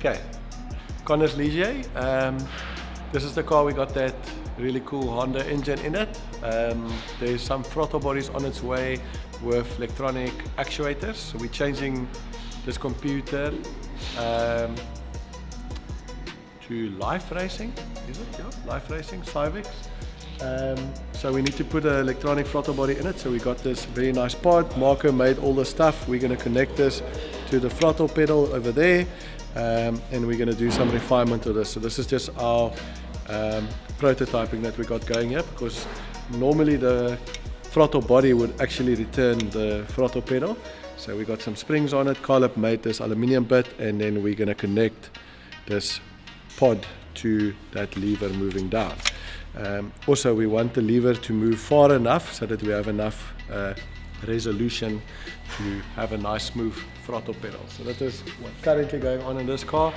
Okay, Connor's Ligier. This is the car, we got that really cool Honda engine in it. There's some throttle bodies on its way with electronic actuators. So we're changing this computer to live racing, is it? Yeah, live racing, Civix. So we need to put an electronic throttle body in it. So we got this very nice pod. Marco made all the stuff. We're going to connect this to the throttle pedal over there, and we're going to do some refinement to this. So this is just our prototyping that we got going here, because normally the throttle body would actually return the throttle pedal. So we got some springs on it. Caleb made this aluminium bit, and then we're going to connect this pod to that lever moving down. Also, we want the lever to move far enough so that we have enough resolution to have a nice smooth throttle pedal. So that is what's currently going on in this car,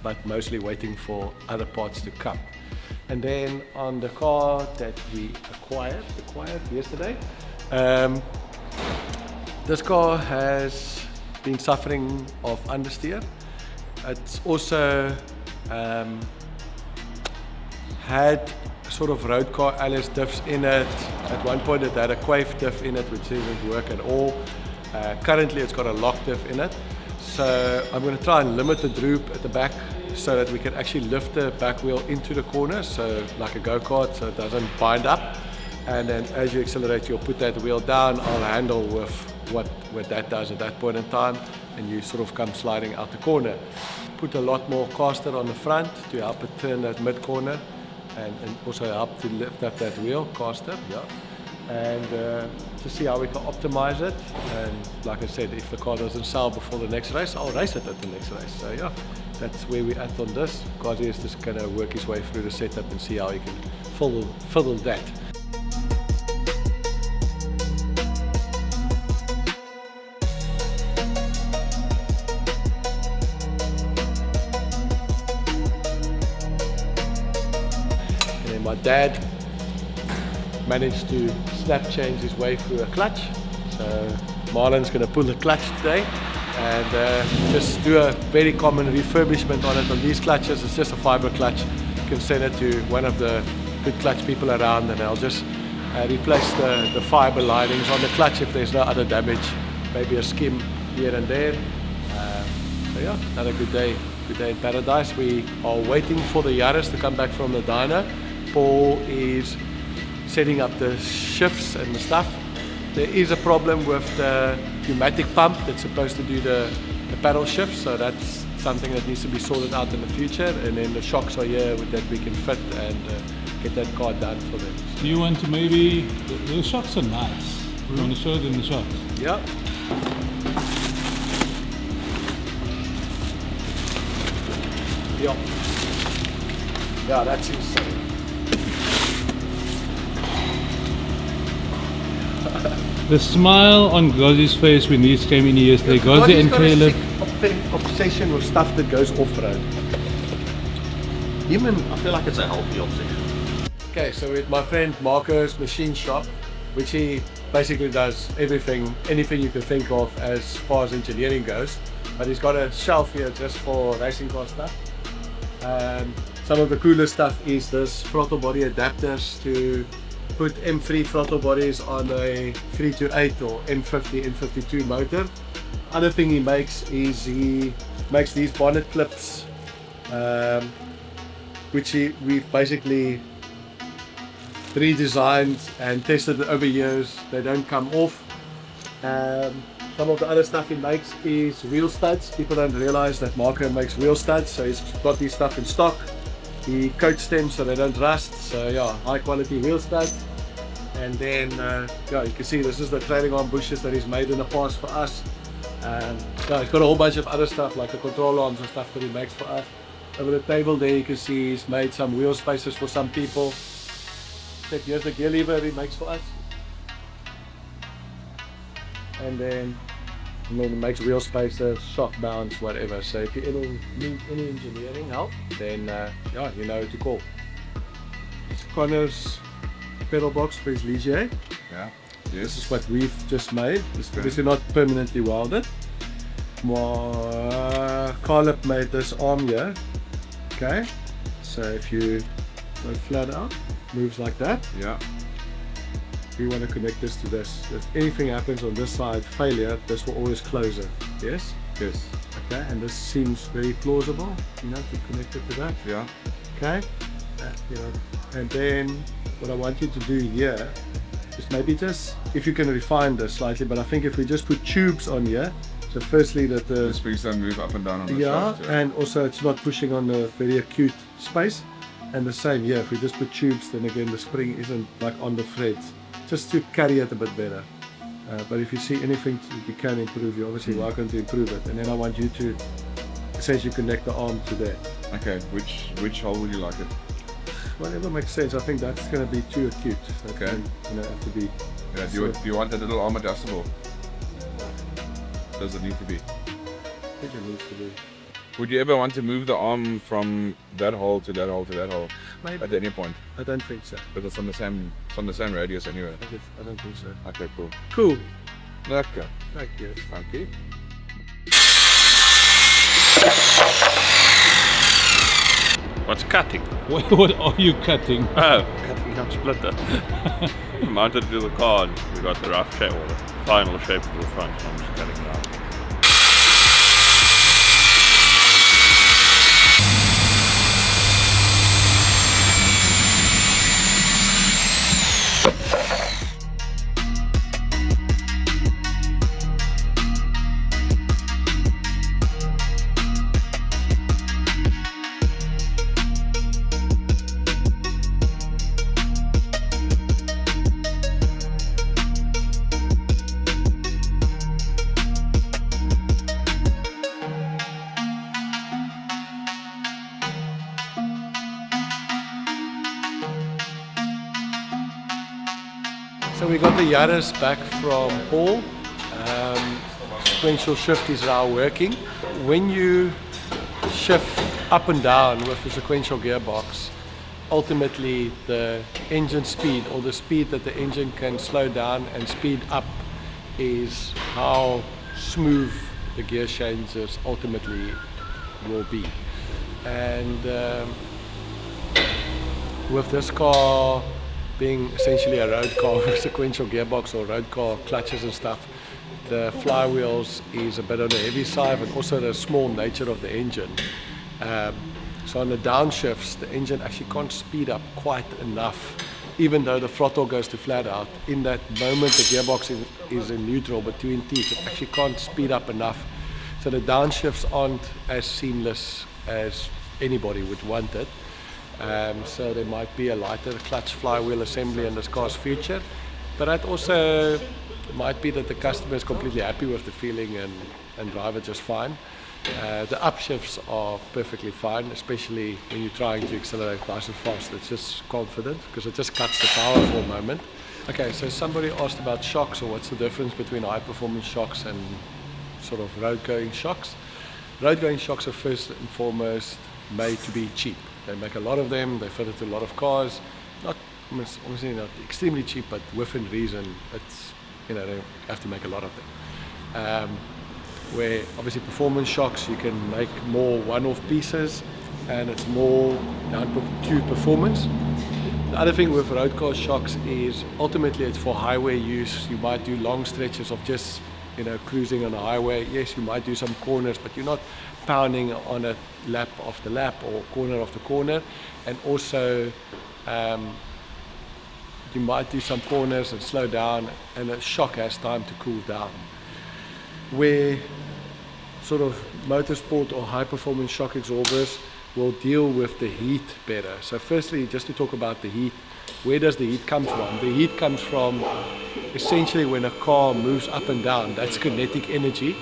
but mostly waiting for other parts to come. And then on the car that we acquired yesterday, this car has been suffering of understeer. It's also had sort of road car LS diffs in it. At one point it had a quaife diff in it, which didn't work at all. Currently it's got a lock diff in it. So I'm going to try and limit the droop at the back so that we can actually lift the back wheel into the corner, so like a go-kart, so it doesn't bind up. And then as you accelerate, you'll put that wheel down. I'll handle with what that does at that point in time, and you sort of come sliding out the corner. Put a lot more caster on the front to help it turn that mid-corner, and also help to lift up that wheel caster, yeah. And to see how we can optimize it. And like I said, if the car doesn't sell before the next race, I'll race it at the next race. So yeah, that's where we're at on this. Gazi is just going to work his way through the setup and see how he can fiddle that. My dad managed to snap change his way through a clutch, so Marlon's going to pull the clutch today and just do a very common refurbishment on it. On these clutches, it's just a fiber clutch. You can send it to one of the good clutch people around, and I'll just replace the fiber linings on the clutch if there's no other damage, maybe a skim here and there. So yeah, another good day in paradise. We are waiting for the Yaris to come back from the dyno. Paul is setting up the shifts and the stuff. There is a problem with the pneumatic pump that's supposed to do the paddle shift, so that's something that needs to be sorted out in the future. And then the shocks are here that we can fit and get that car done for them. Do you want to maybe, the shocks are nice. We want to show them the shocks. Yeah. Yeah, that's insane. The smile on Gazi's face when these came in yesterday. Gazi and Caleb. Obsession with stuff that goes off-road. I feel like it's a healthy obsession. Okay, so with my friend Marco's machine shop, which he basically does everything, anything you can think of as far as engineering goes. But he's got a shelf here just for racing car stuff. Some of the coolest stuff is this throttle body adapters to put M3 throttle bodies on a 328 or M50, M52 motor. Other thing he makes is he makes these bonnet clips, which we've basically redesigned and tested over years. They don't come off. Some of the other stuff he makes is wheel studs. People don't realize that Marco makes wheel studs, so he's got these stuff in stock. He coats them so they don't rust, so yeah, high quality wheel studs. And then yeah, you can see this is the trailing arm bushes that he's made in the past for us. Yeah, he's got a whole bunch of other stuff like the control arms and stuff that he makes for us. Over the table there you can see he's made some wheel spacers for some people. Here's the gear lever he makes for us. And then he makes wheel spacers, shock mounts, whatever. So if you need any engineering help, then yeah, you know who to call. Connor's pedal box for his Ligier. Yeah. Yes. This is what we've just made. It's obviously not permanently welded. Carl Caleb made this arm here. Okay, so if you go flat out, moves like that. Yeah. We want to connect this to this. If anything happens on this side, failure, this will always close it. Yes? Yes. Okay, and this seems very plausible, you know, to connect it to that. Yeah. Okay, you know, and then what I want you to do here is maybe just, if you can refine this slightly, but I think if we just put tubes on here, so firstly that The springs don't move up and down on the yeah, shaft. and also it's not pushing on the very acute space. And the same here, if we just put tubes, then again the spring isn't like on the threads, just to carry it a bit better. But if you see anything that you can improve, you're obviously welcome to improve it. And then I want you to essentially connect the arm to there. Okay, which hole would you like it? Whatever makes sense. I think that's going to be too acute. So Okay. Then, you know, have to be. Yeah, do you want a little arm adjustable? Does it need to be? I think it needs to be. Would you ever want to move the arm from that hole to that hole to that hole Maybe. at any point? I don't think so. But it's on the same radius anyway. I don't think so. Okay, cool. Cool. Okay, Thank you. thank you. What's cutting? What are you cutting? Oh, cutting out splitter. Mounted to the car and we got the rough shape or the final shape of the front, so I'm just cutting it out. So we got the Yaris back from Paul. Sequential shift is now working. When you shift up and down with the sequential gearbox, ultimately the engine speed, or the speed that the engine can slow down and speed up, is how smooth the gear changes ultimately will be. And with this car being essentially a road car with sequential gearbox or road car clutches and stuff, the flywheels is a bit on the heavy side, and also the small nature of the engine. So on the downshifts, the engine actually can't speed up quite enough, even though the throttle goes to flat out. In that moment, the gearbox is in neutral between teeth. It actually can't speed up enough. So the downshifts aren't as seamless as anybody would want it. So there might be a lighter clutch flywheel assembly in this car's future, but that also might be that the customer is completely happy with the feeling and drive it just fine. The upshifts are perfectly fine, especially when you're trying to accelerate nice and fast. It's just confident because it just cuts the power for a moment. Okay, so somebody asked about shocks, or what's the difference between high performance shocks and sort of road going shocks. Road going shocks are first and foremost made to be cheap. They make a lot of them, they fit into a lot of cars. Not obviously not extremely cheap, but within reason. It's, you know, they have to make a lot of them. Where obviously performance shocks, you can make more one-off pieces, and it's more down to performance. The other thing with road car shocks is ultimately it's for highway use. You might do long stretches of just, you know, cruising on a highway. Yes, you might do some corners, but you're not pounding on a lap after lap or corner after corner. And also you might do some corners and slow down, and a shock has time to cool down. Where sort of motorsport or high performance shock absorbers will deal with the heat better. So firstly, just to talk about the heat, where does the heat come from? The heat comes from essentially when a car moves up and down. That's kinetic energy,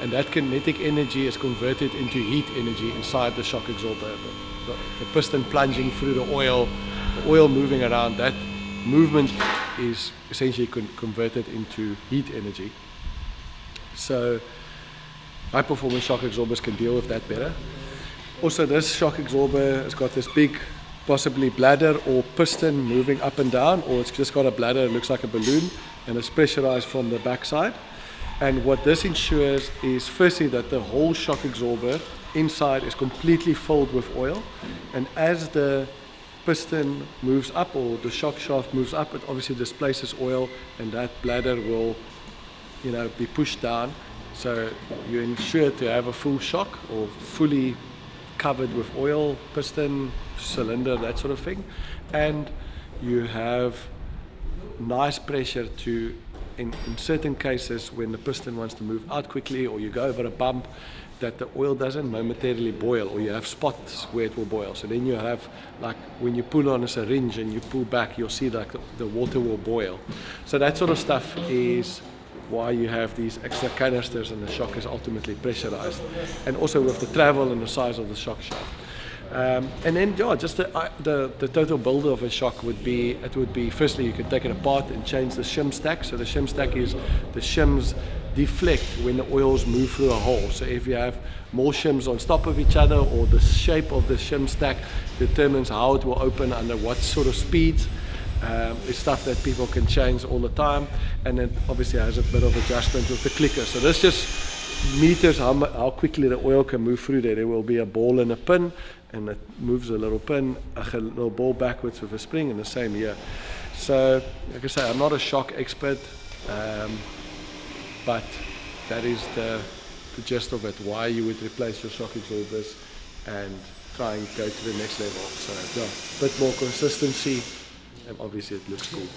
and that kinetic energy is converted into heat energy inside the shock absorber. The piston plunging through the oil moving around, that movement is essentially converted into heat energy. So high performance shock absorbers can deal with that better. Also, this shock absorber has got this big, possibly bladder or piston moving up and down, or it's just got a bladder that looks like a balloon, and it's pressurized from the backside. And what this ensures is firstly that the whole shock absorber inside is completely filled with oil, and as the piston moves up or the shock shaft moves up, it obviously displaces oil, and that bladder will, you know, be pushed down. So you ensure to have a full shock or fully covered with oil, piston, cylinder, that sort of thing, and you have nice pressure to, in certain cases when the piston wants to move out quickly or you go over a bump, that the oil doesn't momentarily boil, or you have spots where it will boil. So then you have, like when you pull on a syringe and you pull back, you'll see like the water will boil. So that sort of stuff is why you have these extra canisters, and the shock is ultimately pressurized, and also with the travel and the size of the shock shaft. And then yeah, just the total build of a shock would be, it would be, firstly you could take it apart and change the shim stack. So the shim stack is the shims deflect when the oils move through a hole. So if you have more shims on top of each other, or the shape of the shim stack determines how it will open under what sort of speeds. It's stuff that people can change all the time, and it obviously has a bit of adjustment with the clicker. So this just meters how quickly the oil can move through there. There will be a ball and a pin, and it moves a little pin, a little ball backwards with a spring, and the same here. So like I say, I'm not a shock expert, but that is the gist of it, why you would replace your shock absorbers and try and go to the next level. So yeah, a bit more consistency, and obviously it looks cool.